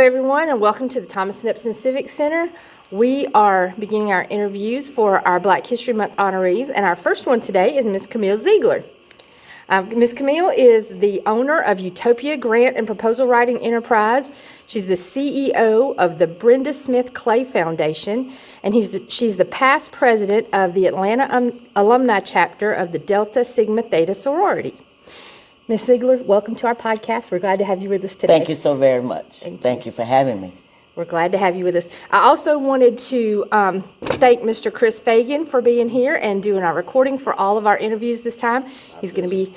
everyone, and welcome to the Thomaston-Upson Civic Center. We are beginning our interviews for our Black History Month honorees, and our first one today is Miss Camille Zeigler. Miss Camille is the owner of Utopia Grant and Proposal Writing Enterprise. She's the CEO of the Brenda Smith Clay Foundation, and she's the past president of the Atlanta Alumni chapter of the Delta Sigma Theta Sorority. Ms. Zeigler, welcome to our podcast. We're glad to have you with us today. Thank you so very much. Thank you for having me. We're glad to have you with us. I also wanted to thank Mr. Chris Fagan for being here and doing our recording for all of our interviews this time. He's going to be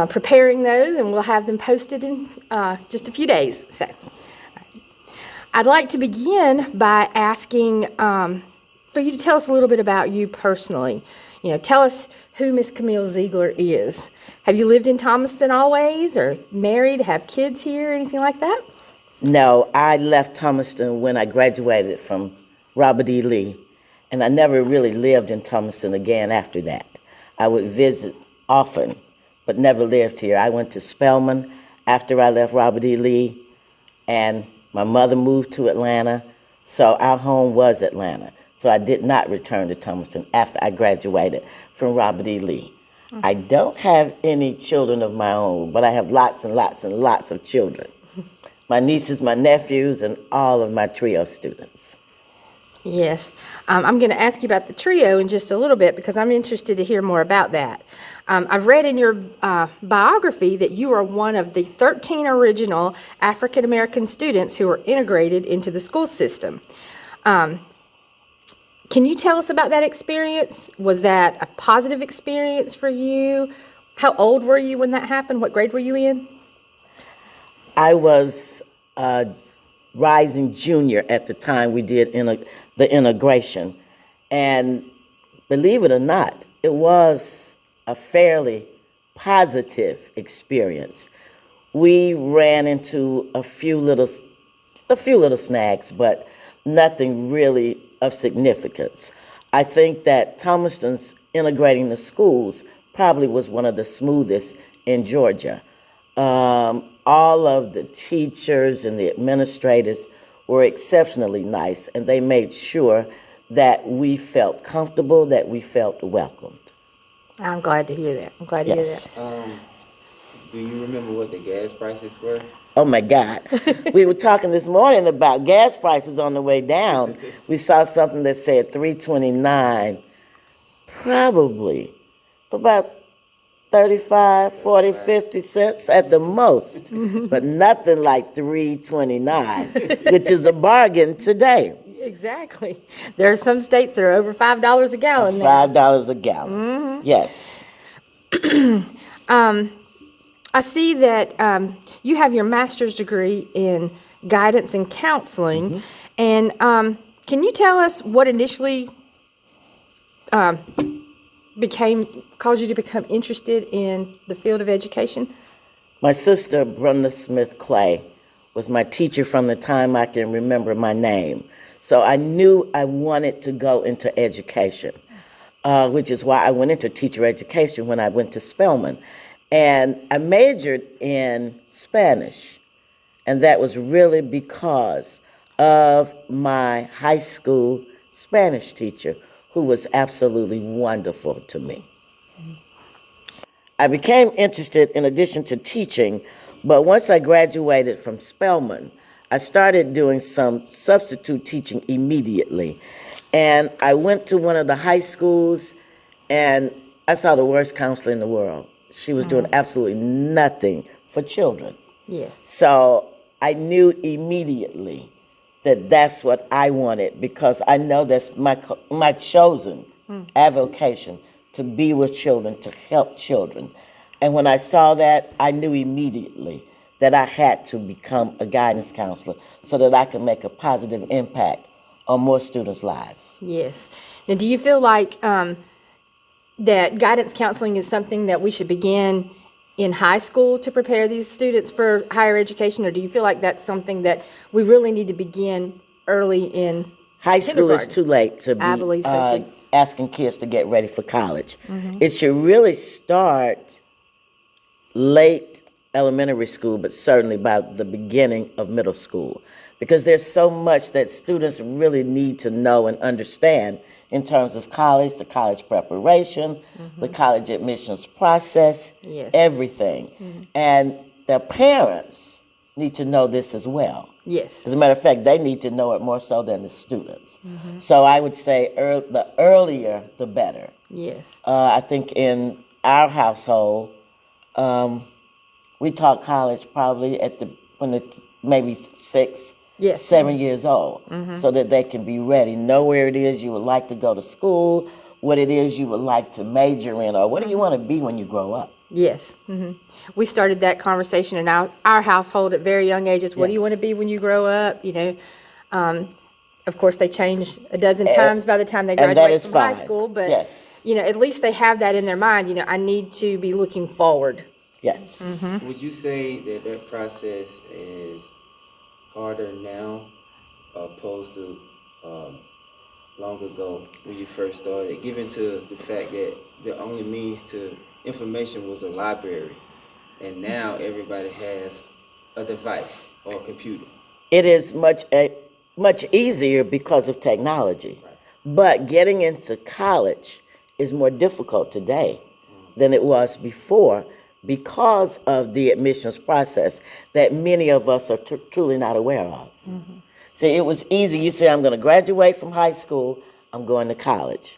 preparing those, and we'll have them posted in just a few days. So, I'd like to begin by asking for you to tell us a little bit about you personally. Tell us who Miss Camille Zeigler is. Have you lived in Thomaston always, or married, have kids here, anything like that? No, I left Thomaston when I graduated from Robert E. Lee, and I never really lived in Thomaston again after that. I would visit often, but never lived here. I went to Spelman after I left Robert E. Lee, and my mother moved to Atlanta, so our home was Atlanta. So I did not return to Thomaston after I graduated from Robert E. Lee. Mm-hmm. I don't have any children of my own, but I have lots and lots and lots of children. My nieces, my nephews, and all of my trio students. Yes. I'm going to ask you about the trio in just a little bit because I'm interested to hear more about that. I've read in your biography that you are one of the 13 original African American students who were integrated into the school system. Can you tell us about that experience? Was that a positive experience for you? How old were you when that happened? What grade were you in? I was a rising junior at the time we did the integration. And believe it or not, it was a fairly positive experience. We ran into a few little snags, but nothing really of significance. I think that Thomaston's integrating the schools probably was one of the smoothest in Georgia. All of the teachers and the administrators were exceptionally nice, and they made sure that we felt comfortable, that we felt welcomed. I'm glad to hear that. Yes. Do you remember what the gas prices were? Oh, my God. We were talking this morning about gas prices on the way down. We saw something that said $3.29, probably about 35, 40, 50 cents at the most, but nothing like $3.29, which is a bargain today. Exactly. There are some states that are over $5 a gallon now. $5 a gallon, mm-hmm. Yes. I see that you have your master's degree in guidance and counseling, mm-hmm. and can you tell us what initially caused you to become interested in the field of education? My sister, Brenda Smith Clay, was my teacher from the time I can remember my name. So I knew I wanted to go into education, which is why I went into teacher education when I went to Spelman. And I majored in Spanish, and that was really because of my high school Spanish teacher, who was absolutely wonderful to me. I became interested in addition to teaching, but once I graduated from Spelman, I started doing some substitute teaching immediately. And I went to one of the high schools, and I saw the worst counselor in the world. She was doing absolutely nothing for children. Yes. So I knew immediately that that's what I wanted, because I know that's my chosen avocation, to be with children, to help children. And when I saw that, I knew immediately that I had to become a guidance counselor so that I could make a positive impact on more students' lives. Yes. Now, do you feel like that guidance counseling is something that we should begin in high school to prepare these students for higher education, or do you feel like that's something that we really need to begin early in high school? Is too late to be I believe so too. Asking kids to get ready for college. Mm-hmm. It should really start late elementary school, but certainly by the beginning of middle school, because there's so much that students really need to know and understand in terms of college, the college preparation, the college admissions process, Yes. everything. And their parents need to know this as well. Yes. As a matter of fact, they need to know it more so than the students. So I would say the earlier, the better. Yes. I think in our household, we taught college probably when they're maybe 6, Yes. 7 years old, so that they can be ready, know where it is you would like to go to school, what it is you would like to major in, or what do you want to be when you grow up. Yes. We started that conversation in our household at very young ages. What do you Yes. want to be when you grow up? Of course, they change a dozen times by the time they and that graduate is from high fine. school, but Yes. at least they have that in their mind. I need to be looking forward. Yes. Would you say that that process is harder now opposed to long ago when you first started, given to the fact that the only means to information was a library, and now everybody has a device or a computer? It is much easier because of technology, but getting into college is more difficult today than it was before because of the admissions process that many of us are truly not aware of. See, it was easy. You say, I'm going to graduate from high school, I'm going to college.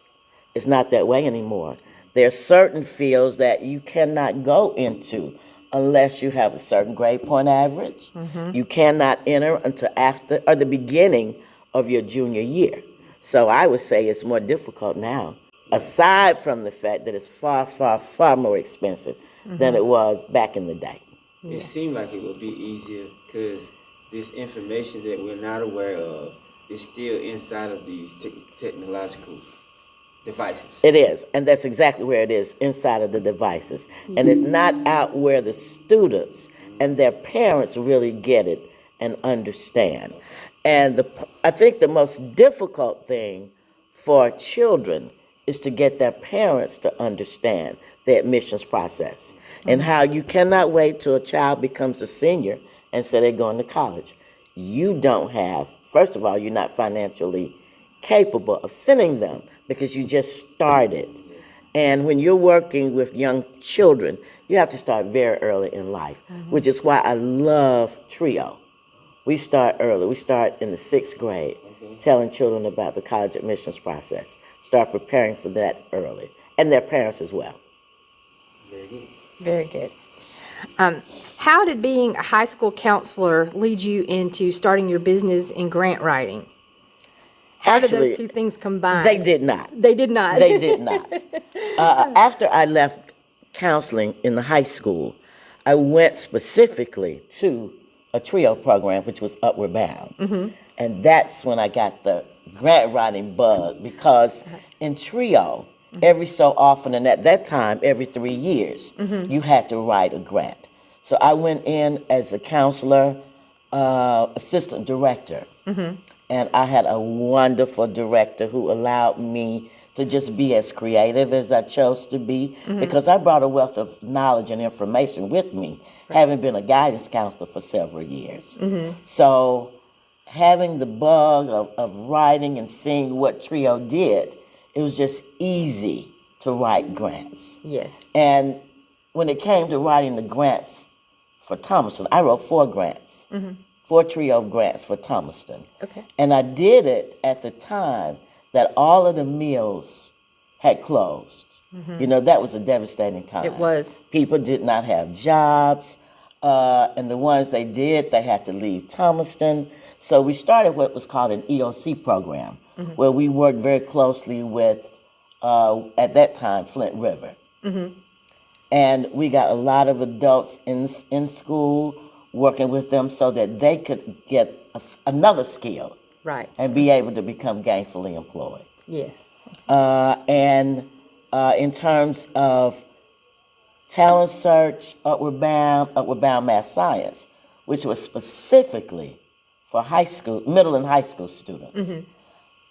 It's not that way anymore. There are certain fields that you cannot go into unless you have a certain grade point average. You cannot enter until after or the beginning of your junior year. So I would say it's more difficult now, aside from the fact that it's far, far, far more expensive than it was back in the day. It seemed like it would be easier because this information that we're not aware of is still inside of these technological devices. It is, and that's exactly where it is, inside of the devices. And it's not out where the students and their parents really get it and understand. And I think the most difficult thing for children is to get their parents to understand the admissions process and how you cannot wait till a child becomes a senior and say they're going to college. You don't have, first of all, you're not financially capable of sending them because you just started. And when you're working with young children, you have to start very early in life, which is why I love TRIO. We start early. We start in the 6th grade, telling children about the college admissions process. Start preparing for that early, and their parents as well. Very good. Very good. How did being a high school counselor lead you into starting your business in grant writing? How did those two things combine? They did not. They did not. They did not. After I left counseling in the high school, I went specifically to a TRIO program, which was Upward Bound. And that's when I got the grant writing bug, because in TRIO, every so often, and at that time, every 3 years, you had to write a grant. So I went in as a counselor, assistant director. And I had a wonderful director who allowed me to just be as creative as I chose to be, because I brought a wealth of knowledge and information with me, having been a guidance counselor for several years. So having the bug of writing and seeing what TRIO did, it was just easy to write grants. Yes. And when it came to writing the grants for Thomaston, I wrote 4 grants. 4 TRIO grants for Thomaston. Okay. And I did it at the time that all of the mills had closed. That was a devastating time. It was. People did not have jobs, and the ones they did, they had to leave Thomaston. So we started what was called an EOC program, where we worked very closely with, at that time, Flint River. And we got a lot of adults in school, working with them so that they could get another skill, Right. and be able to become gainfully employed. Yes. And in terms of talent search, Upward Bound Math Science, which was specifically for middle and high school students.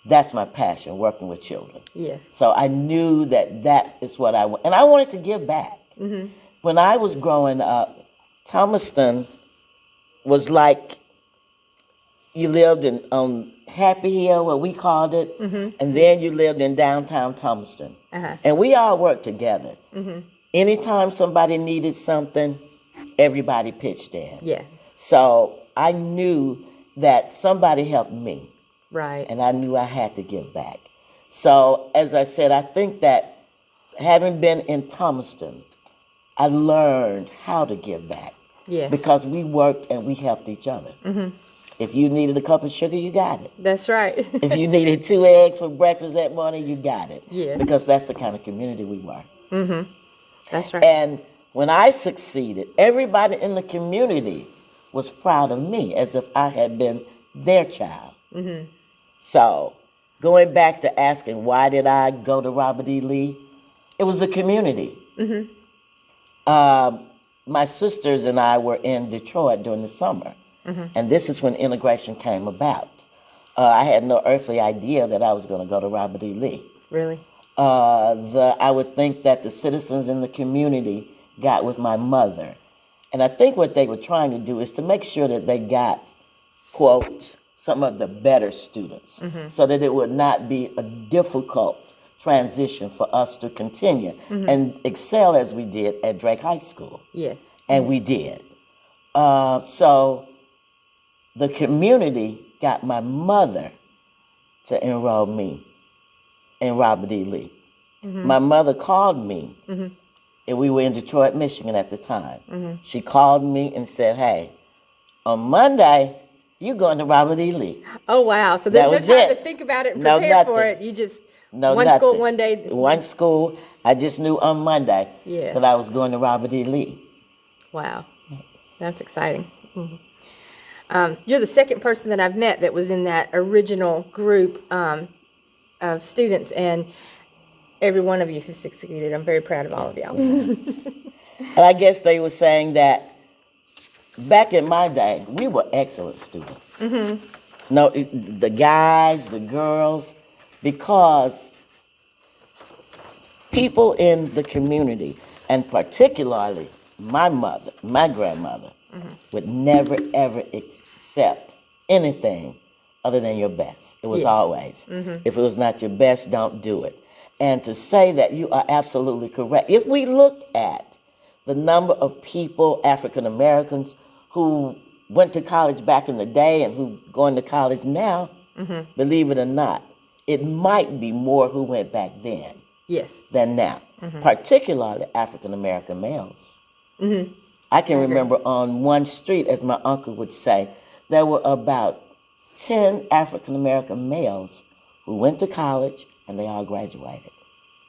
That's my passion, working with children. Yes. So I knew that is what I want, and I wanted to give back. When I was growing up, Thomaston was like you lived in on Happy Hill, what we called it, and then you lived in downtown Thomaston. And we all worked together. Anytime somebody needed something, everybody pitched in. Yeah. So I knew that somebody helped me, Right. and I knew I had to give back. So, as I said, I think that having been in Thomaston, I learned how to give back. Yes. Because we worked and we helped each other. If you needed a cup of sugar, you got it. That's right. If you needed 2 eggs for breakfast that morning, you got it. Yeah. Because that's the kind of community we were. That's right. And when I succeeded, everybody in the community was proud of me as if I had been their child. So, going back to asking why did I go to Robert E. Lee, it was the community. My sisters and I were in Detroit during the summer, and this is when integration came about. I had no earthly idea that I was going to go to Robert E. Lee. Really? I would think that the citizens in the community got with my mother. And I think what they were trying to do is to make sure that they got, quote, some of the better students, so that it would not be a difficult transition for us to continue and excel as we did at Drake High School. Yes. And we did. So the community got my mother to enroll me in Robert E. Lee. My mother called me, and we were in Detroit, Michigan at the time. She called me and said, hey, on Monday, you're going to Robert E. Lee. Oh, wow. So there's no was time it. to think about it and No, prepare for nothing. it. You just, No, one nothing. school, one day. One school. I just knew on Monday Yes. that I was going to Robert E. Lee. Wow. That's exciting. You're the second person that I've met that was in that original group of students, and every one of you who succeeded. I'm very proud of all of y'all. And I guess they were saying that back in my day, we were excellent students. No, the guys, the girls, because people in the community, and particularly my mother, my grandmother, would never, ever accept anything other than your best. It was Yes. always, if it was not your best, don't do it. And to say that, you are absolutely correct. If we looked at the number of people, African Americans, who went to college back in the day and who going to college now, believe it or not, it might be more who went back then Yes. than now, particularly African American males. I can remember on one street, as my uncle would say, there were about 10 African American males who went to college and they all graduated.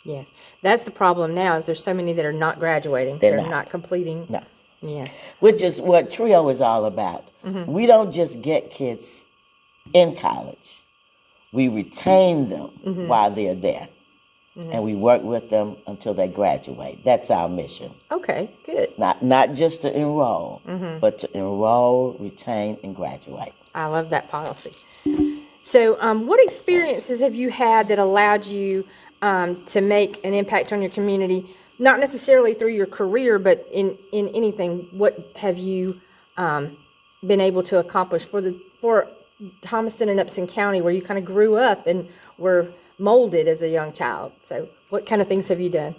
Yes. That's the problem now, is there's so many that are not graduating. They're not. not. Completing. No. Yeah. Which is what TRIO is all about. We don't just get kids in college. We retain them while they're there. And we work with them until they graduate. That's our mission. Okay, good. Not just to enroll, but to enroll, retain, and graduate. I love that policy. So, what experiences have you had that allowed you to make an impact on your community? Not necessarily through your career, but in anything. What have you been able to accomplish for Thomaston and Upson County, where you kind of grew up and were molded as a young child? So, what kind of things have you done?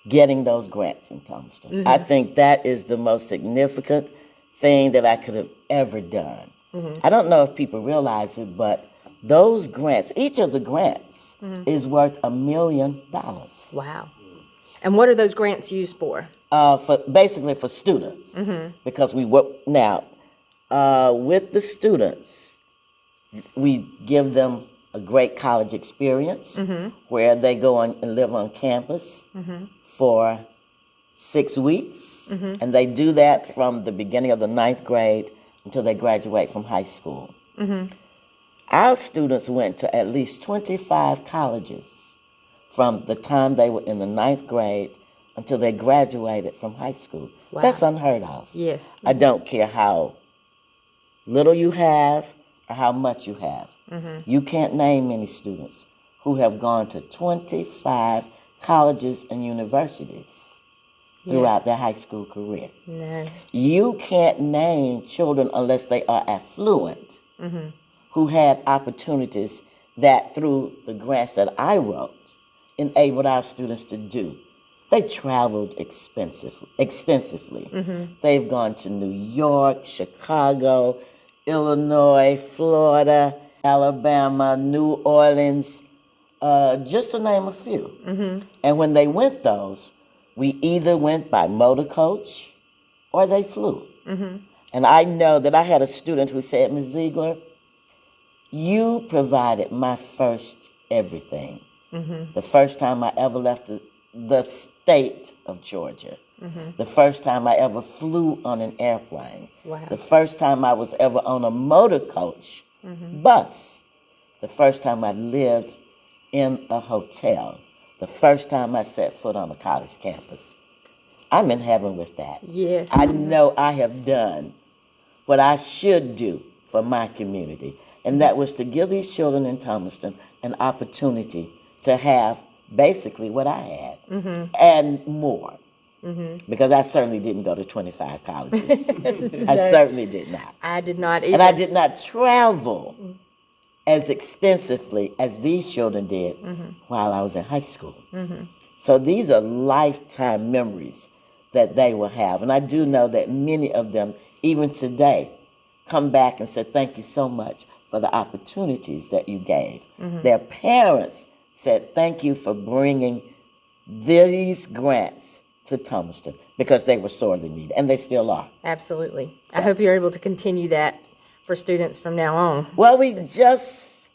Getting those grants in Thomaston. I think that is the most significant thing that I could have ever done. I don't know if people realize it, but those grants, each of the grants is worth $1 million. Wow. And what are those grants used for? Basically for students, because we work now with the students. We give them a great college experience where they go on and live on campus for 6 weeks, and they do that from the beginning of the 9th grade until they graduate from high school. Our students went to at least 25 colleges from the time they were in the 9th grade until they graduated from high school. Wow. That's unheard of. Yes. I don't care how little you have or how much you have. You can't name many students who have gone to 25 colleges and universities throughout their high school career. No. You can't name children unless they are affluent, who had opportunities that through the grants that I wrote enabled our students to do. They traveled extensively. They've gone to New York, Chicago, Illinois, Florida, Alabama, New Orleans, just to name a few. And when they went those, we either went by motor coach or they flew. And I know that I had a student who said, Ms. Zeigler, you provided my first everything. The first time I ever left the state of Georgia. The first time I ever flew on an airplane. Wow. The first time I was ever on a motor coach bus. The first time I lived in a hotel. The first time I set foot on a college campus. I'm in heaven with that. Yes. I know I have done what I should do for my community. And that was to give these children in Thomaston an opportunity to have basically what I had and more. Because I certainly didn't go to 25 colleges. I certainly did not. I did not either. And I did not travel as extensively as these children did while I was in high school. So these are lifetime memories that they will have. And I do know that many of them, even today, come back and say, thank you so much for the opportunities that you gave. Their parents said, thank you for bringing these grants to Thomaston because they were sorely needed, and they still are. Absolutely. I hope you're able to continue that for students from now on. Well, we just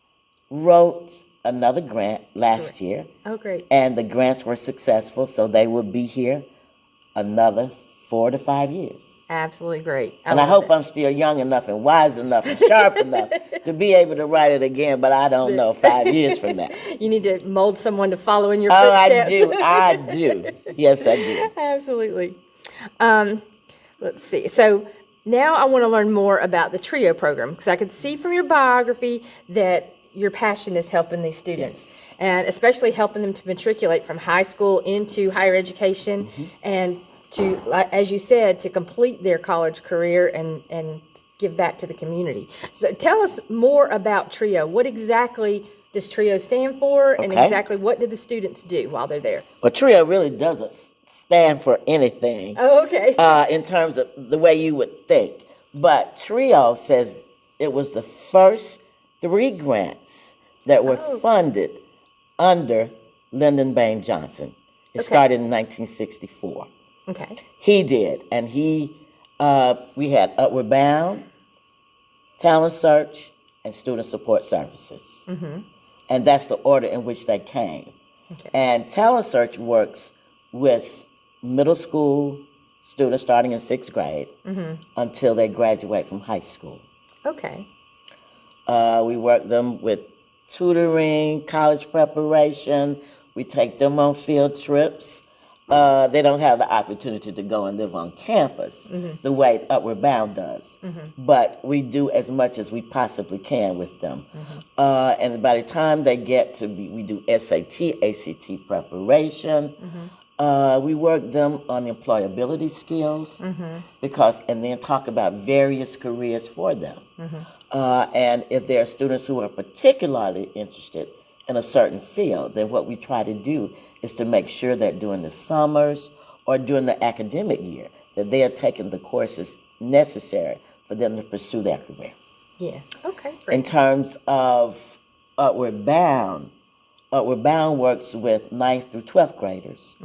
wrote another grant last year, Oh, great. and the grants were successful, so they will be here another 4 to 5 years. Absolutely great. And I love hope I'm still young enough and wise enough and sharp enough to be able to write it again, but I don't know 5 years from now. You need to mold someone to follow in your Oh, footsteps. I do. Yes, I do. Absolutely. Let's see. So now I want to learn more about the TRIO program because I could see from your biography that your passion is helping these students and especially helping them to matriculate from high school into higher education and to, as you said, to complete their college career and give back to the community. So tell us more about TRIO. What exactly does TRIO stand for and Okay. exactly what do the students do while they're there? Well, TRIO really doesn't stand for anything Oh, okay. in terms of the way you would think. But TRIO says it was the first 3 grants that were funded under Lyndon Baines Johnson. It started in 1964. Okay. He did, and we had Upward Bound, Talent Search, and Student Support Services. And that's the order in which they came. Okay. And Talent Search works with middle school students starting in 6th grade until they graduate from high school. Okay. We work them with tutoring, college preparation. We take them on field trips. They don't have the opportunity to go and live on campus the way Upward Bound does. But we do as much as we possibly can with them. And by the time they get to we do SAT, ACT preparation. We work them on employability skills and then talk about various careers for them. And if there are students who are particularly interested in a certain field, then what we try to do is to make sure that during the summers or during the academic year that they are taking the courses necessary for them to pursue their career. Yes. Okay. Great. In terms of Upward Bound works with 9th through 12th graders.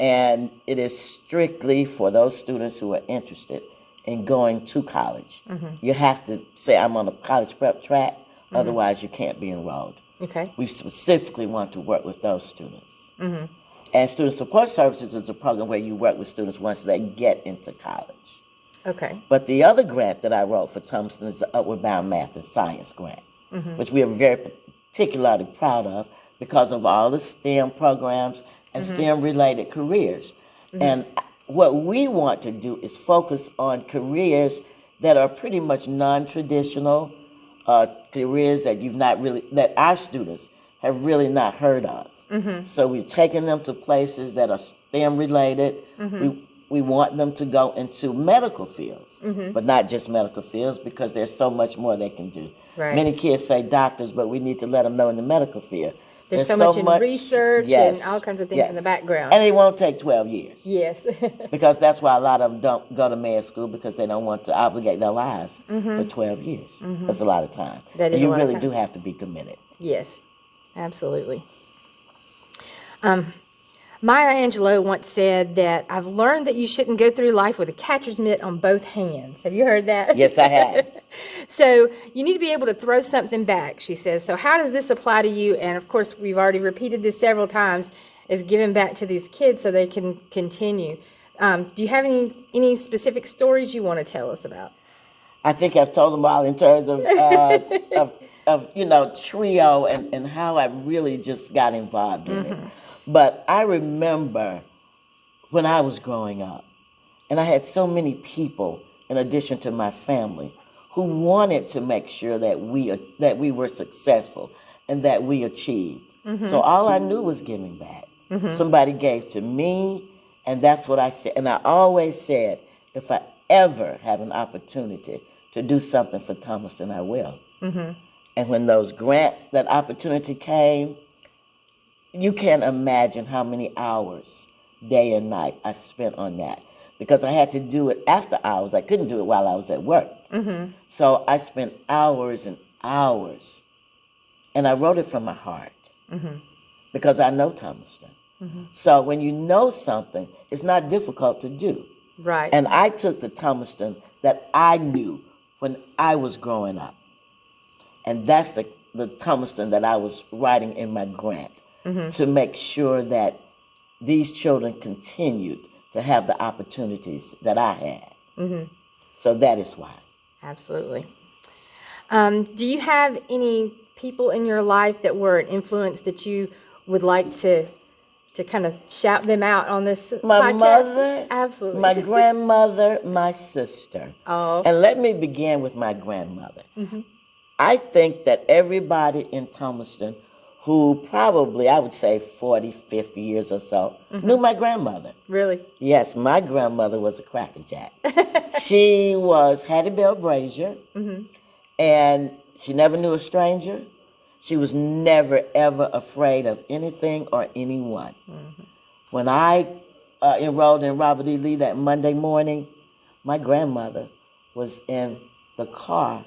And it is strictly for those students who are interested in going to college. You have to say, I'm on a college prep track, otherwise you can't be enrolled. Okay. We specifically want to work with those students. And Student Support Services is a program where you work with students once they get into college. Okay. But the other grant that I wrote for Thomaston is the Upward Bound Math and Science grant, which we are very particularly proud of because of all the STEM programs and STEM-related careers. And what we want to do is focus on careers that are pretty much non-traditional, careers that that our students have really not heard of. So we're taking them to places that are STEM related. We want them to go into medical fields, but not just medical fields, because there's so much more they can do. Right. Many kids say doctors, but we need to let them know in the medical field. There's so much in research and all kinds of things in the background. And it won't take 12 years. Yes. Because that's why a lot of them don't go to med school, because they don't want to obligate their lives for 12 years. That's a lot of time. That is and you a lot of really time. do have to be committed. Yes, absolutely. Maya Angelou once said that I've learned that you shouldn't go through life with a catcher's mitt on both hands. Have you heard that? Yes, I have. So you need to be able to throw something back, she says. So how does this apply to you? And of course, we've already repeated this several times, is giving back to these kids so they can continue. Do you have any specific stories you want to tell us about? I think I've told them all in terms of trio and how I really just got involved in it. But I remember when I was growing up, and I had so many people, in addition to my family, who wanted to make sure that we were successful and that we achieved. So all I knew was giving back. Somebody gave to me, and that's what I said. And I always said, if I ever have an opportunity to do something for Thomaston, I will. And when those grants, that opportunity came, you can't imagine how many hours, day and night, I spent on that. Because I had to do it after hours. I couldn't do it while I was at work. So I spent hours and hours. And I wrote it from my heart. Because I know Thomaston. So when you know something, it's not difficult to do. Right. And I took the Thomaston that I knew when I was growing up. And that's the Thomaston that I was writing in my grant, to make sure that these children continued to have the opportunities that I had. So that is why. Absolutely. Do you have any people in your life that were an influence that you would like to kind of shout them out on this My podcast? mother, Absolutely. my grandmother, my sister. Oh. And let me begin with my grandmother. I think that everybody in Thomaston who probably, I would say 40, 50 years or so, knew my grandmother. Really? Yes, my grandmother was a crackerjack. She was Hattie Bell Brazier, and she never knew a stranger. She was never, ever afraid of anything or anyone. When I enrolled in Robert E. Lee that Monday morning, my grandmother was in the car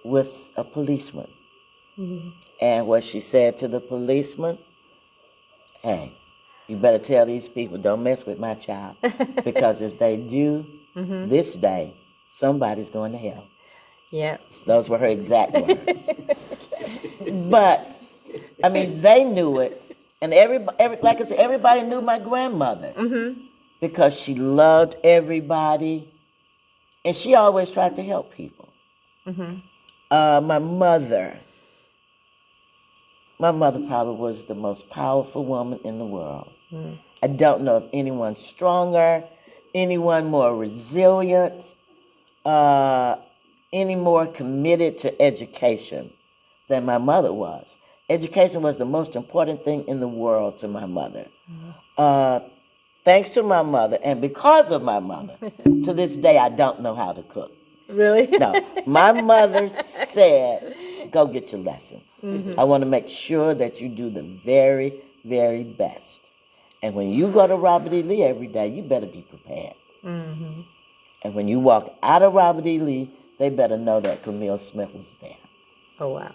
with a policeman. And what she said to the policeman, hey, you better tell these people don't mess with my child, because if they do, this day, somebody's going to hell. Yeah. Those were her exact words. But, I mean, they knew it. And like I said, everybody knew my grandmother, because she loved everybody. And she always tried to help people. My mother probably was the most powerful woman in the world. I don't know of anyone stronger, anyone more resilient, any more committed to education than my mother was. Education was the most important thing in the world to my mother. Thanks to my mother, and because of my mother, to this day I don't know how to cook. Really? No, my mother said, go get your lesson. I want to make sure that you do the very, very best. And when you go to Robert E. Lee every day, you better be prepared. And when you walk out of Robert E. Lee, they better know that Camille Smith was there. Oh, wow.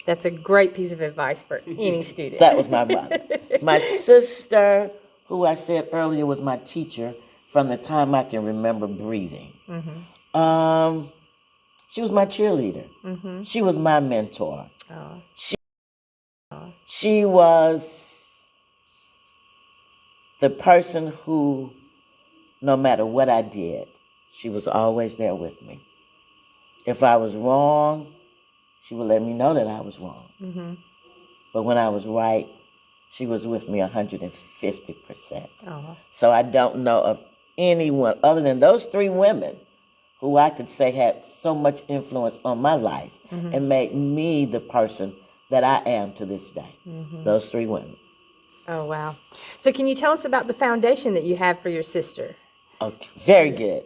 That's a great piece of advice for any student. That was my mother. My sister, who I said earlier was my teacher from the time I can remember breathing. She was my cheerleader. She was my mentor. Oh. She was the person who, no matter what I did, she was always there with me. If I was wrong, she would let me know that I was wrong. But when I was right, she was with me 150%. Oh. So I don't know of anyone other than those three women who I could say had so much influence on my life and made me the person that I am to this day. Those 3 women. Oh, wow. So can you tell us about the foundation that you have for your sister? Okay, very good.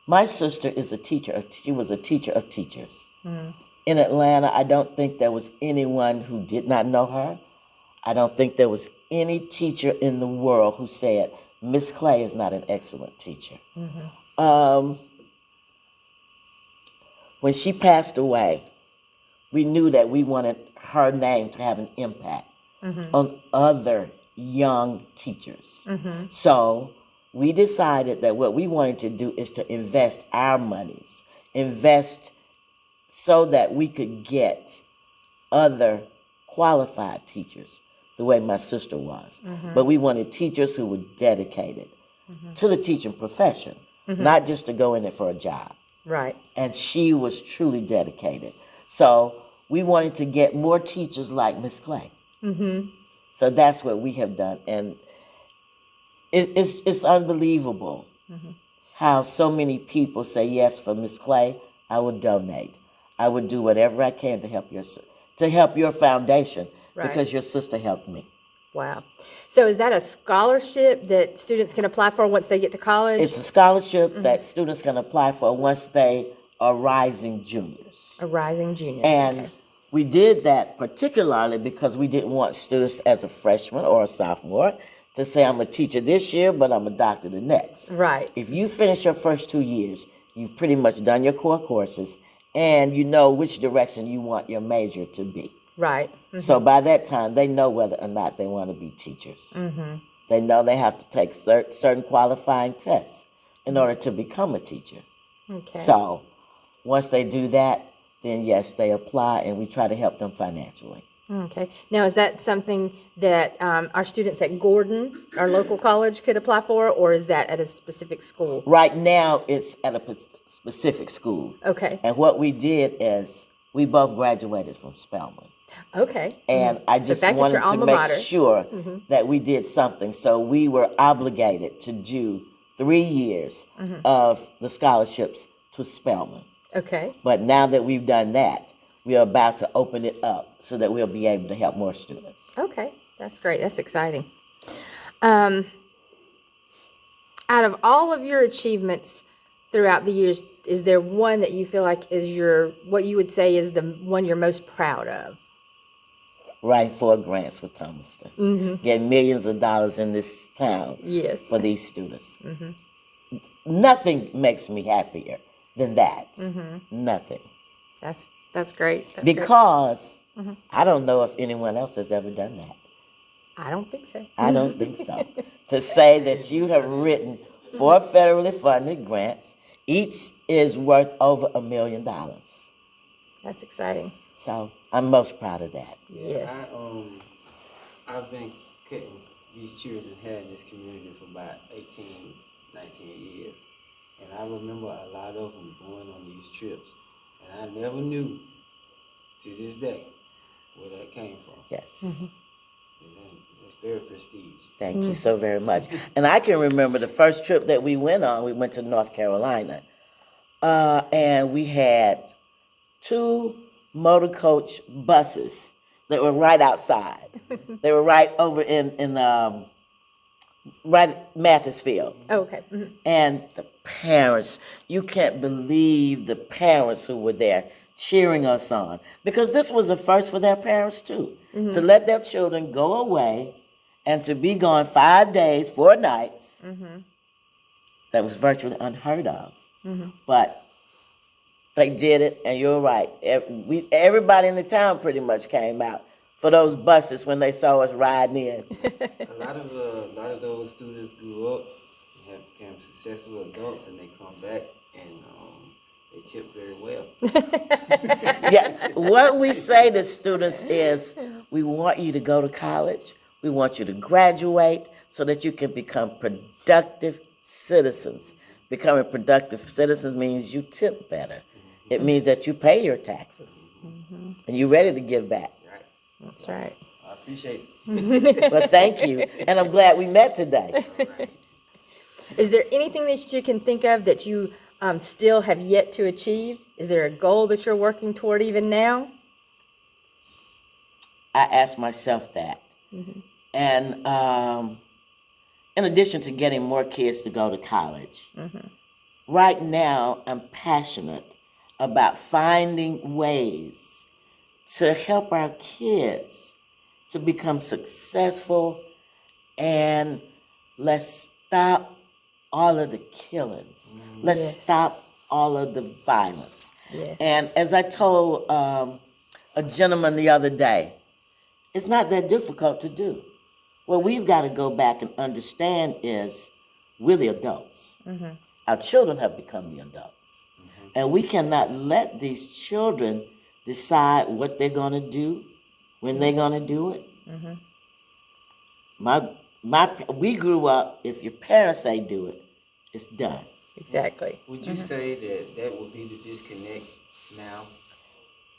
My sister is a teacher. She was a teacher of teachers. In Atlanta, I don't think there was anyone who did not know her. I don't think there was any teacher in the world who said, Miss Clay is not an excellent teacher. When she passed away, we knew that we wanted her name to have an impact on other young teachers. So we decided that what we wanted to do is to invest our monies, invest so that we could get other qualified teachers the way my sister was. But we wanted teachers who were dedicated to the teaching profession, not just to go in it for a job. Right. And she was truly dedicated. So we wanted to get more teachers like Miss Clay. So that's what we have done. And it's unbelievable how so many people say, yes, for Miss Clay, I will donate. I would do whatever I can to help your foundation, Right. because your sister helped me. Wow. So is that a scholarship that students can apply for once they get to college? It's a scholarship that students can apply for once they are rising juniors. A rising junior. And okay. we did that particularly because we didn't want students as a freshman or a sophomore to say, I'm a teacher this year, but I'm a doctor the next. Right. If you finish your first 2 years, you've pretty much done your core courses, and you know which direction you want your major to be. Right. So by that time, they know whether or not they want to be teachers. They know they have to take certain qualifying tests in order to become a teacher. Okay. So once they do that, then yes, they apply, and we try to help them financially. Okay. Now, is that something that our students at Gordon, our local college, could apply for, or is that at a specific school? Right now, it's at a specific school. Okay. And what we did is we both graduated from Spelman. Okay. And I just back at wanted your to alma make mater. sure that we did something. So we were obligated to do 3 years of the scholarships to Spelman. Okay. But now that we've done that, we are about to open it up so that we'll be able to help more students. Okay. That's great. That's exciting. Out of all of your achievements throughout the years, is there one that you feel like is what you would say is the one you're most proud of? Writing 4 grants for Thomaston. Getting millions of dollars in this town Yes. for these students. Nothing makes me happier than that. Nothing. That's great. That's Because I don't know if anyone else has ever done that. great. I don't think so. I don't think so. To say that you have written 4 federally funded grants, each is worth over $1 million. That's exciting. So I'm most proud of that. Yes. I've been cutting these children hair in this community for about 18, 19 years. And I remember a lot of them going on these trips. And I never knew to this day where that came from. Yes. And then it's very prestige. Thank you so very much. And I can remember the first trip that we went on, we went to North Carolina. And we had 2 motor coach buses that were right outside. They were right over in right at Mathersfield. Oh, okay. And the parents, you can't believe the parents who were there cheering us on. Because this was a first for their parents too. To let their children go away and to be gone 5 days, 4 nights. That was virtually unheard of. But they did it, and you're right. Everybody in the town pretty much came out for those buses when they saw us riding in. A lot of those students grew up and have become successful adults, and they come back and they tip very well. Yeah, what we say to students is, we want you to go to college. We want you to graduate so that you can become productive citizens. Becoming productive citizens means you tip better. It means that you pay your taxes and you're ready to give back. Right. That's right. I appreciate it. Well, thank you, and I'm glad we met today. Is there anything that you can think of that you still have yet to achieve? Is there a goal that you're working toward even now? I ask myself that. And in addition to getting more kids to go to college, right now I'm passionate about finding ways to help our kids to become successful, and let's stop all of the killings. Let's Yes. stop all of the violence. Yes. And as I told a gentleman the other day, it's not that difficult to do. What we've got to go back and understand is we're the adults. Our children have become the adults. And we cannot let these children decide what they're going to do, when they're going to do it. We grew up, if your parents say do it, it's done. Exactly. Would you say that that would be the disconnect now?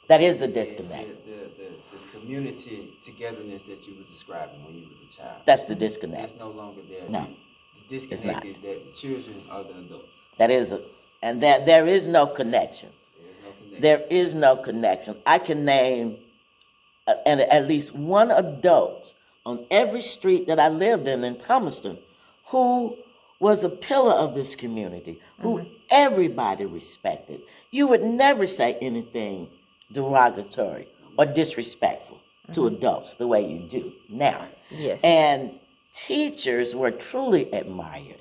That is the disconnect. The community togetherness that you were describing when you was a child. That's the disconnect. It's no longer there. No. The disconnect not. is that the children are the adults. That is, and that there is no connection. There's no connection. There is no connection. I can name and at least one adult on every street that I lived in Thomaston, who was a pillar of this community, who everybody respected. You would never say anything derogatory or disrespectful to adults the way you do now. Yes. And teachers were truly admired.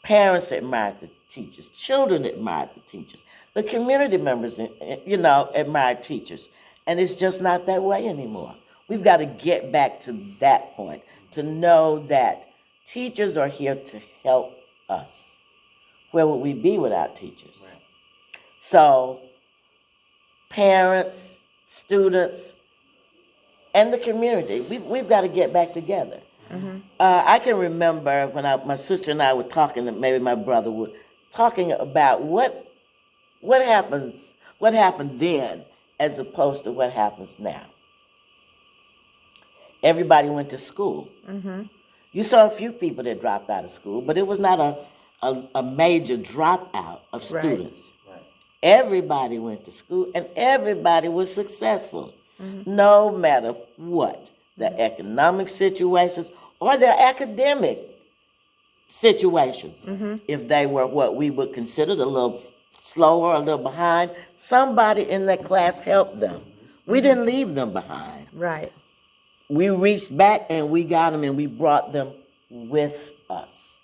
Parents admired the teachers. Children admired the teachers. The community members, admired teachers. And it's just not that way anymore. We've got to get back to that point, to know that teachers are here to help us. Where would we be without teachers? Right. So, parents, students, and the community, we've got to get back together. I can remember when my sister and I were talking, and maybe my brother would, talking about what happened then as opposed to what happens now. Everybody went to school. You saw a few people that dropped out of school, but it was not a major dropout of students. Right. Everybody went to school, and everybody was successful, no matter what, their economic situations or their academic situations. If they were what we would consider a little slower, a little behind, somebody in that class helped them. We didn't leave them behind. Right. We reached back and we got them and we brought them with us.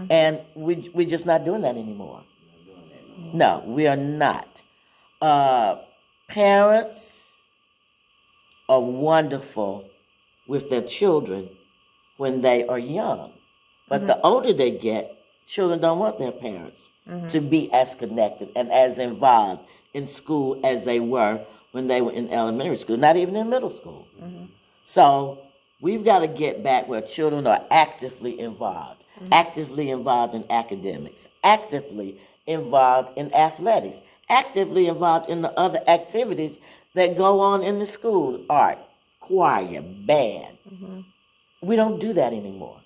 And we're just not doing that anymore. No, we are not. Parents are wonderful with their children when they are young. But the older they get, children don't want their parents to be as connected and as involved in school as they were when they were in elementary school, not even in middle school. So we've got to get back where children are actively involved in academics, actively involved in athletics, actively involved in the other activities that go on in the school, art, choir, band. We don't do that anymore.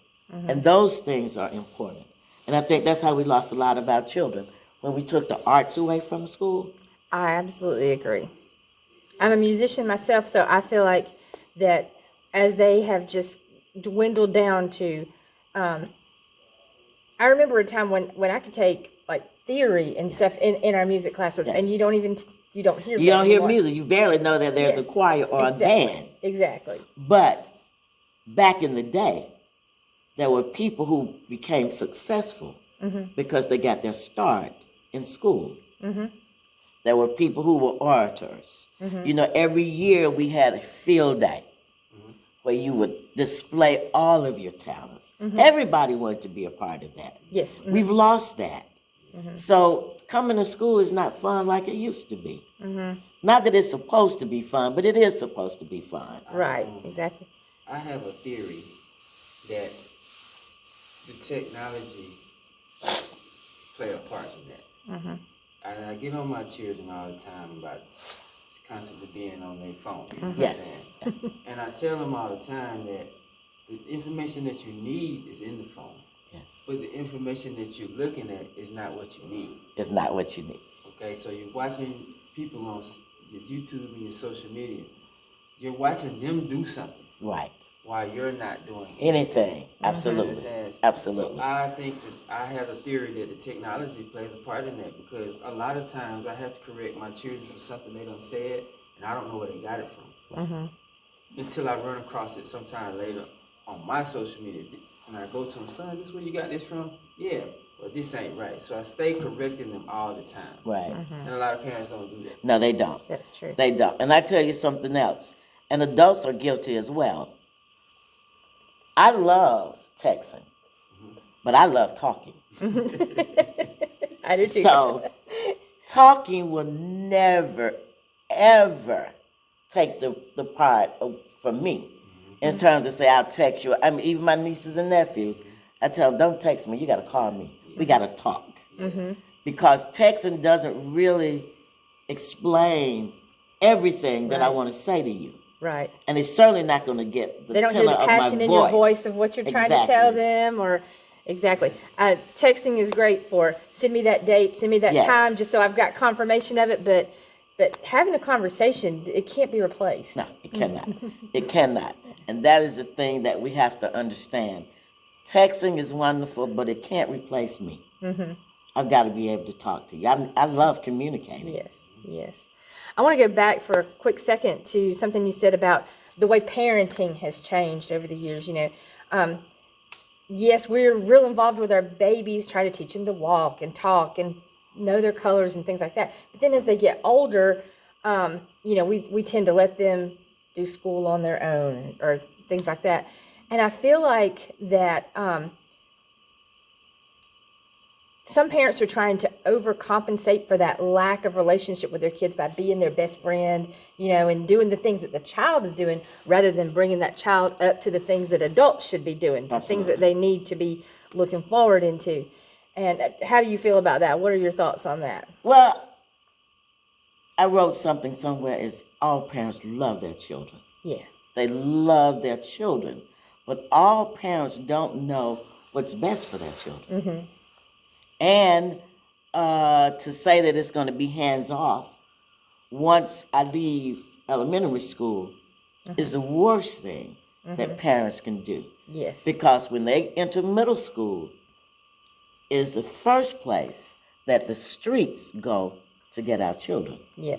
And those things are important. And I think that's how we lost a lot of our children, when we took the arts away from school. I absolutely agree. I'm a musician myself, so I feel like that as they have just dwindled down to, I remember a time when I could take like theory and stuff in our music classes, and you don't hear You that don't hear anymore. music. You barely know that there's a choir or a band. Exactly. But back in the day, there were people who became successful because they got their start in school. There were people who were orators. Every year we had a field day where you would display all of your talents. Everybody wanted to be a part of that. Yes. We've lost that. So coming to school is not fun like it used to be. Not that it's supposed to be fun, but it is supposed to be fun. Right. Exactly. I have a theory that the technology play a part in that. And I get on my children all the time about constantly being on their phone. You know what I'm Yes. saying? And I tell them all the time that the information that you need is in the phone. Yes. But the information that you're looking at is not what you need. It's not what you need. Okay, so you're watching people on your YouTube and your social media. you're watching them do something Right. while you're not doing Anything. You Absolutely. understand? Absolutely. So I think that I have a theory that the technology plays a part in that, because a lot of times I have to correct my children for something they done said, and I don't know where they got it from. Until I run across it sometime later on my social media. And I go to them, son, this where you got this from? Yeah, well, this ain't right. So I stay correcting them all the time. Right. And a lot of parents don't do that. No, they don't. That's true. They don't. And I tell you something else. And adults are guilty as well. I love texting, but I love talking. I do too. So talking will never, ever take the part from me in terms of say, I'll text you. I mean, even my nieces and nephews, I tell them, don't text me. You got to call me. We got to talk. Because texting doesn't really explain everything that I want to say to you. Right. And it's certainly not going to get the They don't hear tenor the of my passion in your voice of what you're trying to tell Exactly. them, or exactly. Texting is great for send me that date, send me that Yes. time, just so I've got confirmation of it. But having a conversation, it can't be replaced. No, it cannot. It cannot. And that is the thing that we have to understand. Texting is wonderful, but it can't replace me. I've got to be able to talk to you. I love communicating. Yes, yes. I want to go back for a quick second to something you said about the way parenting has changed over the years. You know, yes, we're real involved with our babies, try to teach them to walk and talk and know their colors and things like that. But then as they get older, you know, we tend to let them do school on their own or things like that. And I feel like that some parents are trying to overcompensate for that lack of relationship with their kids by being their best friend, you know, and doing the things that the child is doing rather than bringing that child up to the things that adults should be doing, the things that they need to be looking forward into. And how do you feel about that? What are your thoughts on that? Well, I wrote something somewhere is all parents love their children. Yeah. They love their children. But all parents don't know what's best for their children. And to say that it's going to be hands off once I leave elementary school is the worst thing that parents can do. Yes. Because when they enter middle school is the first place that the streets go to get our children. Yeah.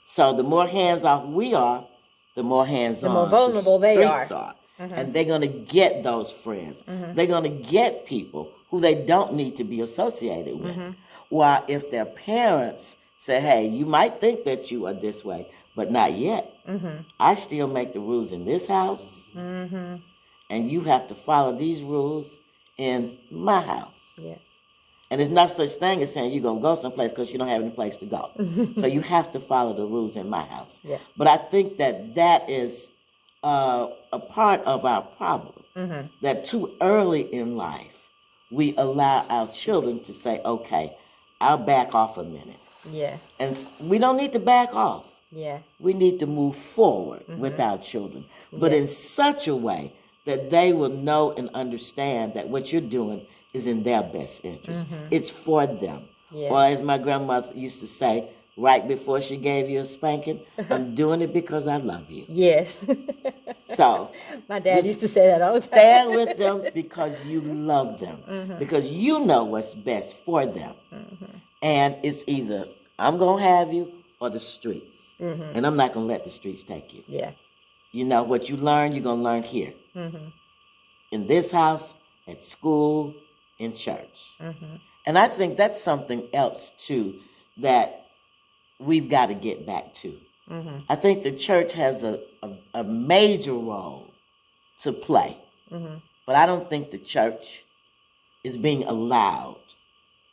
So the more hands off we are, the more hands on more vulnerable they streets are. And they're going to get those friends. They're going to get people who they don't need to be associated with. While if their parents say, hey, you might think that you are this way, but not yet. I still make the rules in this house, and you have to follow these rules in my house. Yes. And there's no such thing as saying you're going to go someplace because you don't have any place to go. So you have to follow the rules in my house. Yeah. But I think that is a part of our problem, that too early in life, we allow our children to say, okay, I'll back off a minute. Yeah. And we don't need to back off. Yeah. We need to move forward with our children, but in such a way that they will know and understand that what you're doing is in their best interest. It's for them. Yes. Or as my grandmother used to say, right before she gave you a spanking, I'm doing it because I love you. Yes. So My dad used to say that all the time. stand with them because you love them, because you know what's best for them. And it's either I'm going to have you or the streets. And I'm not going to let the streets take you. Yeah. You know, what you learn, you're going to learn here. In this house, at school, in church. And I think that's something else, too, that we've got to get back to. I think the church has a major role to play. But I don't think the church is being allowed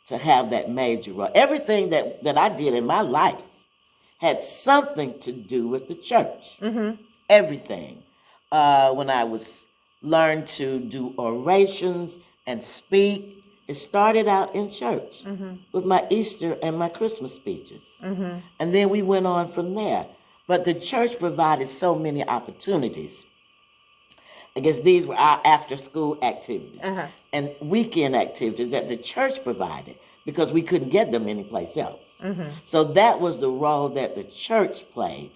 to have that major role. Everything that I did in my life had something to do with the church. Everything. When I was learned to do orations and speak, it started out in church with my Easter and my Christmas speeches. And then we went on from there. But the church provided so many opportunities. I guess these were our after-school activities and weekend activities that the church provided because we couldn't get them anyplace else. So that was the role that the church played.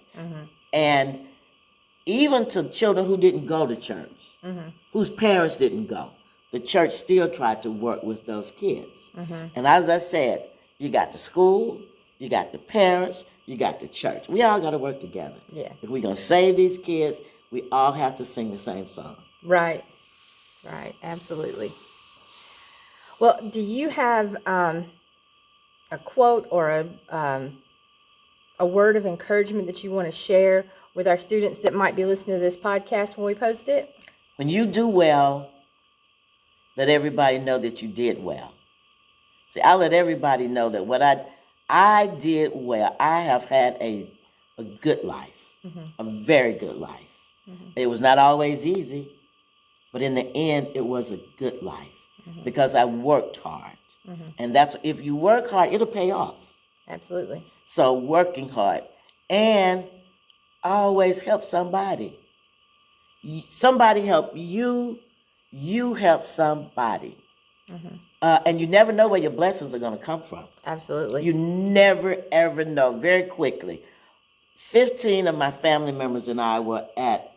And even to children who didn't go to church, whose parents didn't go. The church still tried to work with those kids. And as I said, you got the school, you got the parents, you got the church. We all got to work together. Yeah. If we're going to save these kids, we all have to sing the same song. Right. Right. Absolutely. Well, do you have a quote or a word of encouragement that you want to share with our students that might be listening to this podcast when we post it? When you do well, let everybody know that you did well. See, I let everybody know that what I did well. I have had a good life, a very good life. It was not always easy, but in the end, it was a good life because I worked hard. And that's, if you work hard, it'll pay off. Absolutely. So working hard and always help somebody. Somebody help you, you help somebody. And you never know where your blessings are going to come from. Absolutely. You never, ever know. Very quickly, 15 of my family members and I were at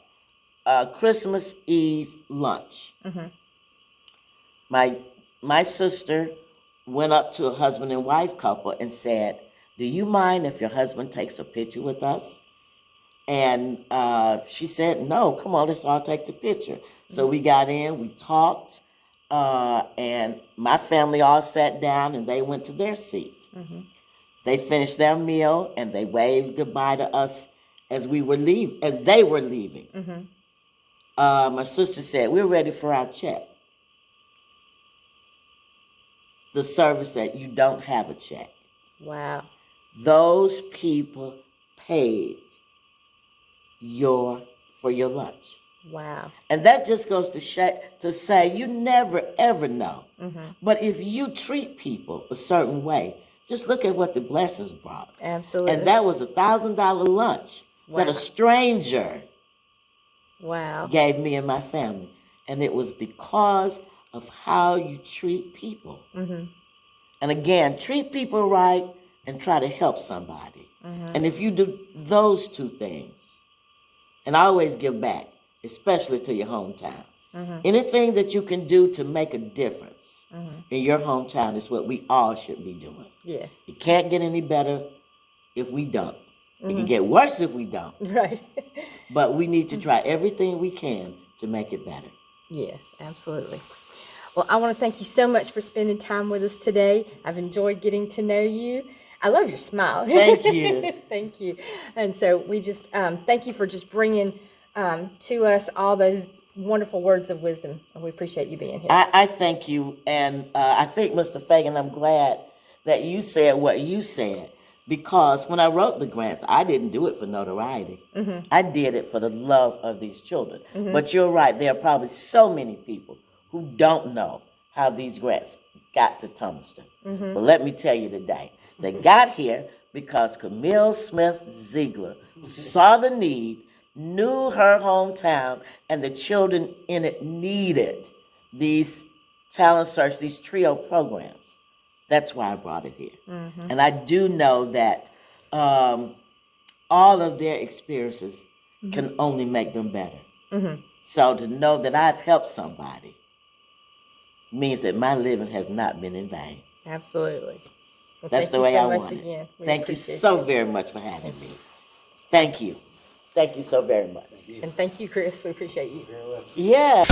Christmas Eve lunch. My sister went up to a husband and wife couple and said, "Do you mind if your husband takes a picture with us?" And she said, "No, come on, let's all take the picture." So we got in, we talked, and my family all sat down and they went to their seat. They finished their meal and they waved goodbye to us as they were leaving. My sister said, "We're ready for our check." The service said, "You don't have a check." Wow. Those people paid for your lunch. Wow. And that just goes to say you never, ever know. But if you treat people a certain way, just look at what the blessings brought. Absolutely. And that was $1,000 lunch that Wow. a stranger Wow. gave me and my family. And it was because of how you treat people. And again, treat people right and try to help somebody. And if you do those two things, and always give back, especially to your hometown. Anything that you can do to make a difference in your hometown is what we all should be doing. Yeah. It can't get any better if we don't. It can get worse if we don't. Right. But we need to try everything we can to make it better. Yes, absolutely. Well, I want to thank you so much for spending time with us today. I've enjoyed getting to know you. I love your smile. Thank you. Thank you. And so we just thank you for just bringing to us all those wonderful words of wisdom. We appreciate you being here. I thank you. And I think, Mr. Fagan, I'm glad that you said what you said. Because when I wrote the grants, I didn't do it for notoriety. I did it for the love of these children. But you're right. There are probably so many people who don't know how these grants got to Thomaston. But let me tell you today, they got here because Camille Smith Zeigler saw the need, knew her hometown, and the children in it needed these talent search, these trio programs. That's why I brought it here. And I do know that all of their experiences can only make them better. So to know that I've helped somebody means that my living has not been in vain. Absolutely. Well, That's the way I want it. again. We Thank you appreciate so very much for having me. Thank you. Thank you so very much. And thank you, Chris. We appreciate you. Yeah.